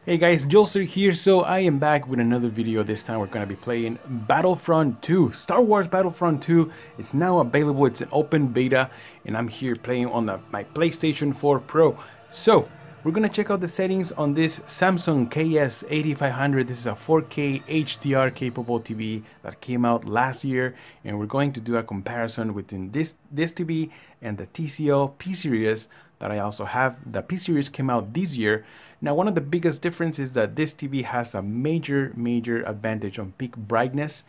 Hey guys, Jolster here. So I am back with another video. This time we're going to be playing Battlefront 2. Star Wars Battlefront 2. It's now available. It's an open beta and I'm here playing on my PlayStation 4 Pro. So we're going to check out the settings on this Samsung KS8500. This is a 4K HDR capable TV that came out last year, and we're going to do a comparison between this TV and the TCL P series that I also have. The P series came out this year. Now, one of the biggest differences is that this TV has a major advantage on peak brightness,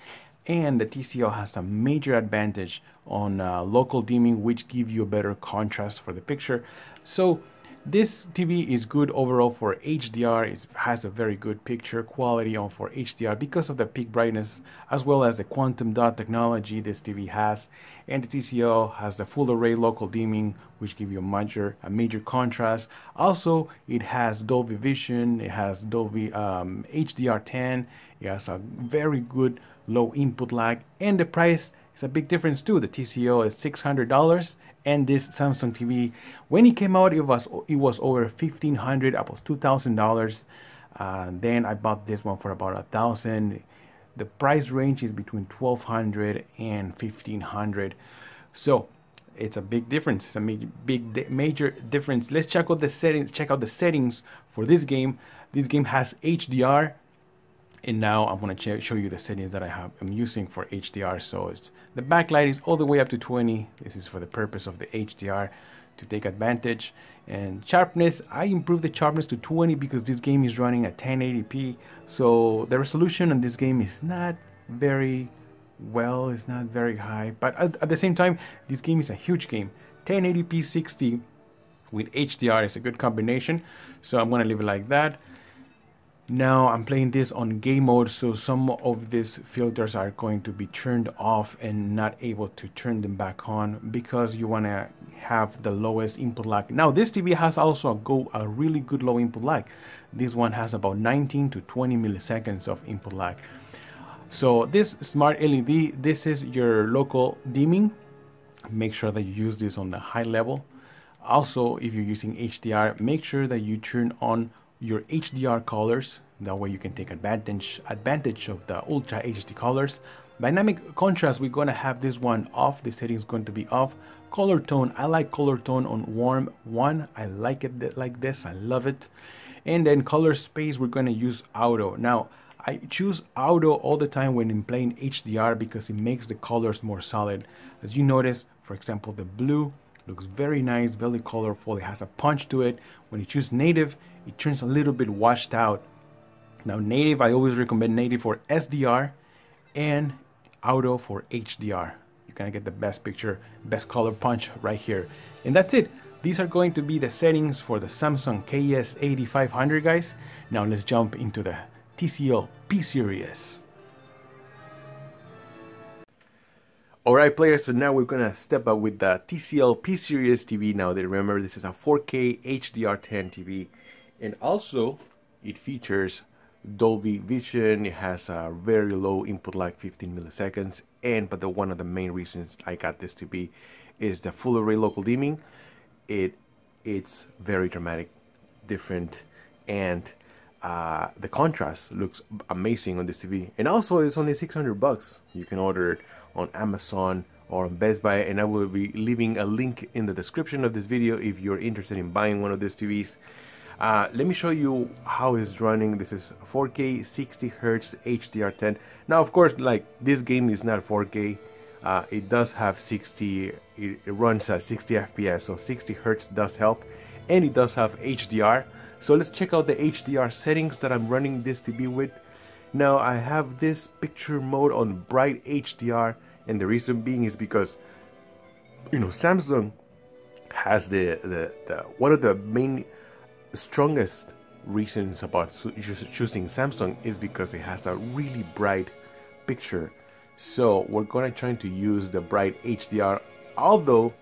and the TCL has a major advantage on local dimming, which give you a better contrast for the picture. So this TV is good overall for HDR. It has a very good picture quality on for HDR because of the peak brightness, as well as the quantum dot technology this TV has. And the TCL has the full array local dimming, which give you a major contrast. Also, it has Dolby Vision, it has Dolby HDR 10, it has a very good low input lag, and the price is a big difference too. The TCL is $600, and this Samsung TV, when it came out, it was over $1,500, almost $2,000. Then I bought this one for about $1,000. The price range is between $1,200 and $1,500. So it's a big difference. It's a major difference. Let's check out the settings. Check out the settings for this game. This game has HDR. And now I'm going to show you the settings that I'm using for HDR. So the backlight is all the way up to 20. This is for the purpose of the HDR to take advantage. And sharpness, I improved the sharpness to 20 because this game is running at 1080p. So the resolution on this game is not very well, it's not very high. But at the same time, this game is a huge game. 1080p 60 with HDR is a good combination. So I'm going to leave it like that. Now I'm playing this on game mode, so some of these filters are going to be turned off and not able to turn them back on because you want to have the lowest input lag. Now this TV has also a really good low input lag. This one has about 19 to 20 milliseconds of input lag. So this smart LED, this is your local dimming. Make sure that you use this on the high level. Also, if you're using HDR, make sure that you turn on your HDR colors. That way you can take advantage of the ultra HD colors. Dynamic contrast, we're going to have this one off. The setting is going to be off. Color tone, I like color tone on warm 1. I like it like this. I love it. And then color space, we're going to use auto. Now I choose auto all the time when I'm playing HDR because it makes the colors more solid. As you notice, for example, the blue looks very nice, very colorful. It has a punch to it. When you choose native, it turns a little bit washed out. Now native, I always recommend native for SDR and auto for HDR. You're gonna get the best picture, best color punch right here. And that's it. These are going to be the settings for the Samsung KS8500, guys. Now let's jump into the TCL P series. Alright players, so now we're gonna step up with the TCL P series TV. Now remember, this is a 4K HDR 10 TV, and also it features Dolby Vision. It has a very low input lag, 15 milliseconds, but one of the main reasons I got this TV is the full array local dimming. It's very dramatic, different, and the contrast looks amazing on this TV. And also it's only $600. You can order it on Amazon or on Best Buy, and I will be leaving a link in the description of this video if you're interested in buying one of these TVs. Let me show you how it's running. This is 4K 60 Hz HDR 10. Now of course, like, this game is not 4K. It does have 60, it runs at 60 FPS, so 60 Hz does help, and it does have HDR. So let's check out the HDR settings that I'm running this TV with. Now I have this picture mode on bright HDR, and the reason being is because, you know, Samsung has the one of the main strongest reasons about choosing Samsung is because it has a really bright picture. So we're gonna try to use the bright HDR, although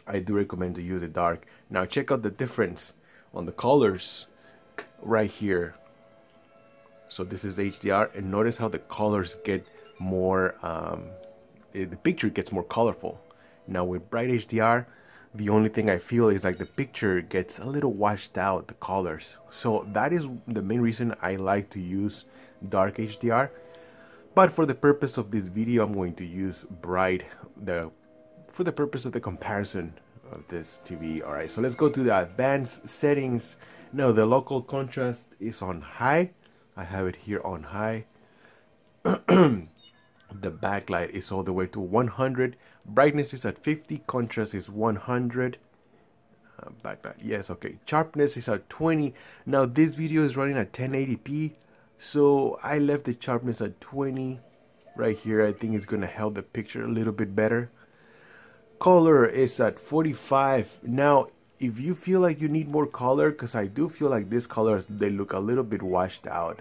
I do recommend to use it dark. Now check out the difference on the colors right here. So this is HDR, and notice how the colors get more, the picture gets more colorful. Now with bright HDR, The only thing I feel is like the picture gets a little washed out, the colors. So that is the main reason I like to use dark HDR. But for the purpose of this video, I'm going to use bright for the purpose of the comparison of this TV. Alright, so let's go to the advanced settings. No, the local contrast is on high. I have it here on high. The backlight is all the way to 100. Brightness is at 50. Contrast is 100. Backlight, yes, okay. Sharpness is at 20. Now this video is running at 1080p. So I left the sharpness at 20 right here. I think it's going to help the picture a little bit better. Color is at 45. Now, if you feel like you need more color, because I do feel like these colors, they look a little bit washed out.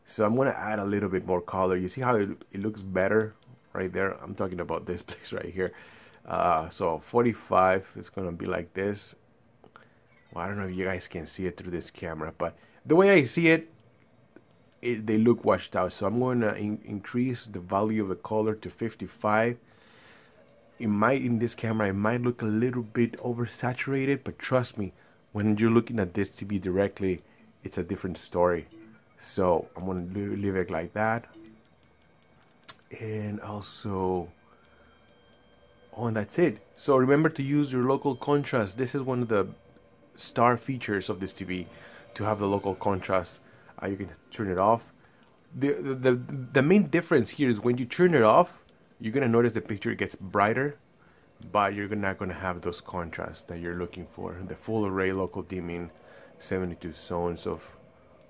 So I'm going to add a little bit more color. You see how it looks better right there? I'm talking about this place right here. So 45 is going to be like this. Well, I don't know if you guys can see it through this camera, but the way I see it, they look washed out. So I'm going to increase the value of the color to 55. In this camera, it might look a little bit oversaturated, but trust me, when you're looking at this TV directly, it's a different story. So I'm going to leave it like that. And also, oh, and that's it. So remember to use your local contrast. This is one of the star features of this TV, to have the local contrast. You can turn it off. The main difference here is when you turn it off, you're going to notice the picture gets brighter, but you're not going to have those contrasts that you're looking for. The full array local dimming, 72 zones of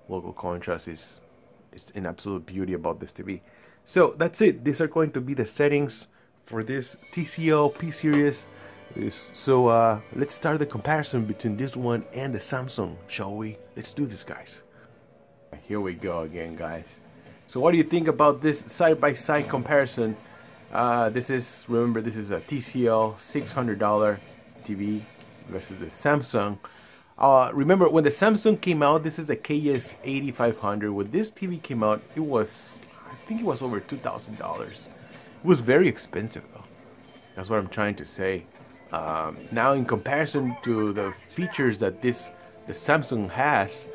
local contrast is an absolute beauty about this TV. So that's it. These are going to be the settings for this TCL P series. So let's start the comparison between this one and the Samsung, shall we? Let's do this, guys. Here we go again, guys. So what do you think about this side-by-side comparison? Remember, this is a TCL $600 TV versus the Samsung. Remember, when the Samsung came out, this is a KS 8500. When this TV came out, I think it was over $2,000. It was very expensive, though. That's what I'm trying to say. Now, in comparison to the features that the Samsung has,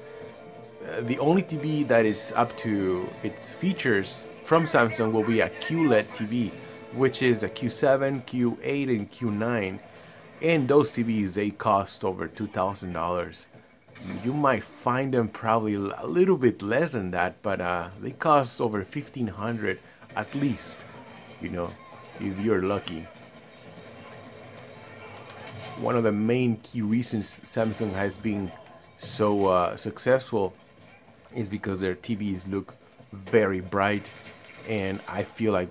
the only TV that is up to its features from Samsung will be a QLED TV, which is a Q7, Q8, and Q9. And those TVs, they cost over $2,000. You might find them probably a little bit less than that, but they cost over $1,500 at least, you know, if you're lucky. One of the main key reasons Samsung has been so successful is because their TVs look very bright, and I feel like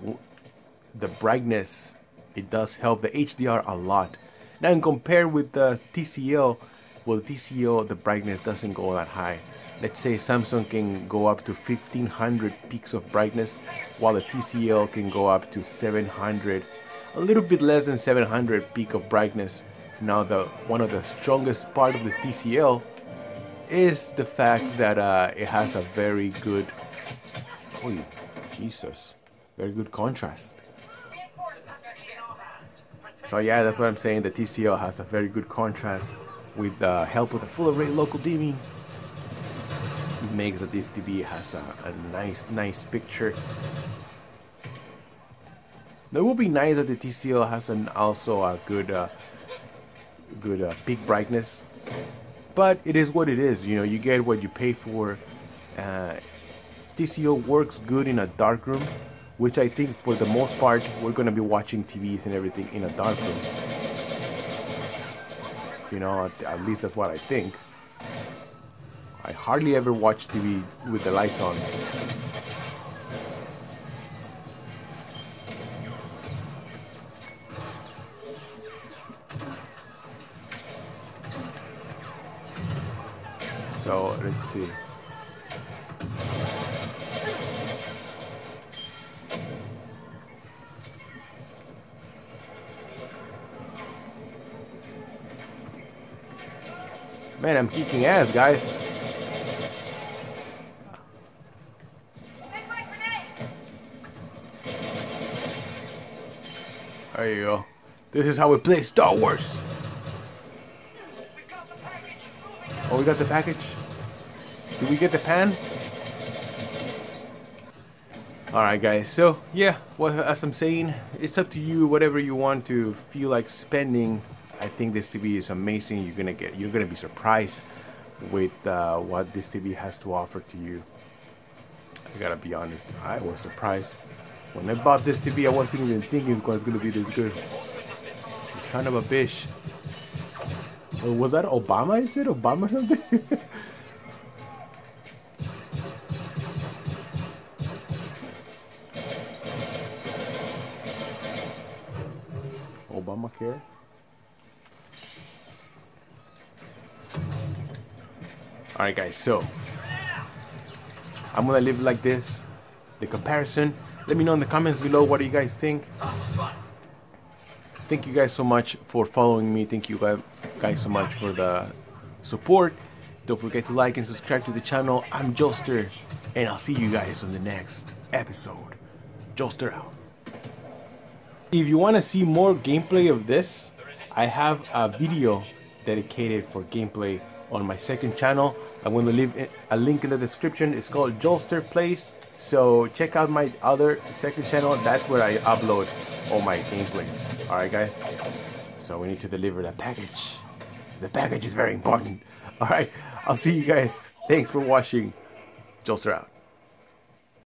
the brightness, it does help the HDR a lot. Now, compared with the TCL, well, TCL, the brightness doesn't go that high. Let's say Samsung can go up to 1500 peaks of brightness, while the TCL can go up to 700, a little bit less than 700 peak of brightness. Now, one of the strongest part of the TCL is the fact that it has a very good, oh Jesus, very good contrast. So yeah, that's what I'm saying. The TCL has a very good contrast with the help of the full array local dimming. It makes that this TV has a nice picture. Now, it would be nice that the TCL has also a good peak brightness, but it is what it is. You know, you get what you pay for. TCL works good in a dark room, which I think for the most part we're going to be watching TVs and everything in a dark room. You know, at least that's what I think. I hardly ever watch TV with the lights on. So let's see. Man, I'm kicking ass, guys. There you go. This is how we play Star Wars. Oh, we got the package. Did we get the pan? Alright guys, so yeah, well, as I'm saying, it's up to you, whatever you want to feel like spending. I think this TV is amazing. You're gonna be surprised with what this TV has to offer to you. I gotta be honest, I was surprised. When I bought this TV, I wasn't even thinking it was gonna be this good. Kind of a bitch. Was that Obama? Is it Obama or something? Obamacare. Alright guys, so I'm gonna leave it like this. The comparison. Let me know in the comments below, what do you guys think? Thank you guys so much for following me. Thank you guys so much for the support. Don't forget to like and subscribe to the channel. I'm Joster, and I'll see you guys on the next episode. Joster out. If you want to see more gameplay of this, I have a video dedicated for gameplay on my second channel. I'm going to leave a link in the description. It's called Joster Plays. So check out my other second channel. That's where I upload all my gameplays. Alright guys, so we need to deliver the package. The package is very important. Alright, I'll see you guys. Thanks for watching. Joster out.